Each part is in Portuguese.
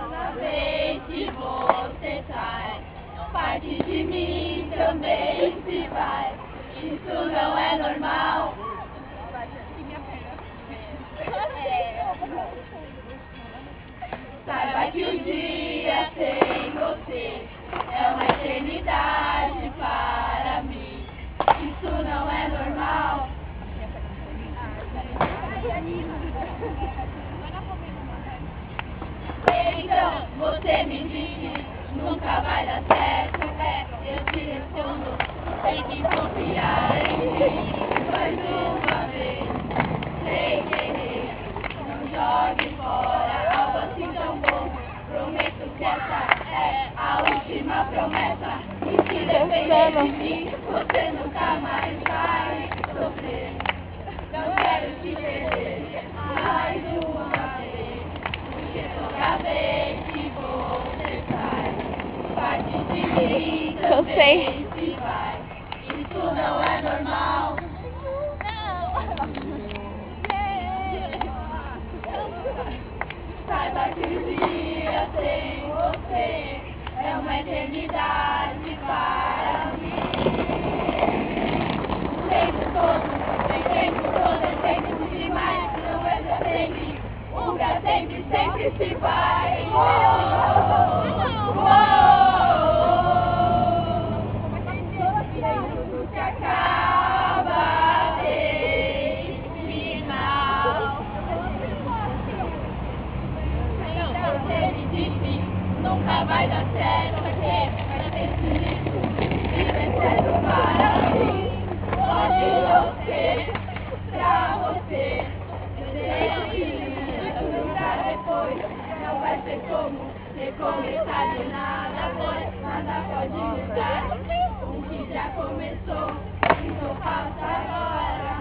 Toda vez que você sai, parte de mim também se vai. Isso não é normal. Saiba que o dia sem você é uma eternidade para mim. Isso não é normal. Então, você me diz, nunca vai dar certo. Eu te respondo, tem que confiar em mim. Mais uma vez, sei que errei. Não jogue fora algo assim tão bom. Prometo que essa é a última promessa. E se depender de mim, você nunca mais vai sofrer. Não quero te perder mais uma vez. Porque toda vez que você sai, parte de mim também se vai. Isso não é normal. Saiba que o dia sem você é uma eternidade para mim. O tempo todo é tempo demais. Não é pra sempre, o pra sempre, sempre se vai. Tudo se acaba em final. Você me disse, nunca vai dar certo, porque vai ter isso e vai certo para mim. Onde você, pra você, eu sei que nunca depois não vai ser como recomeçar de nada, pois nada pode mudar. O que já começou, então faça agora.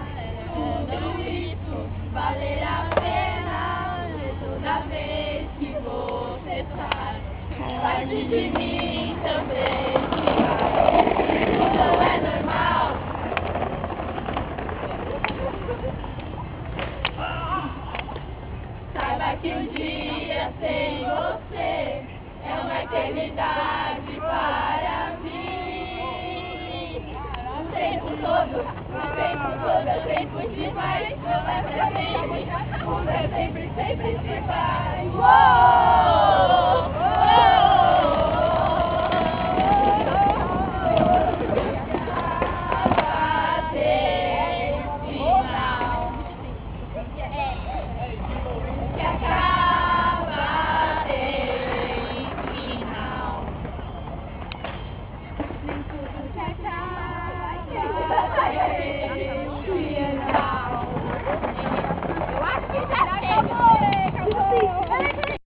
Tudo isso valerá a pena toda vez que você sai. Parte de mim também se vai. Isso não é normal. Saiba que um dia sem você é uma eternidade para mim. O tempo todo é tempo demais. Não é pra sempre, o é sempre, sempre se vai.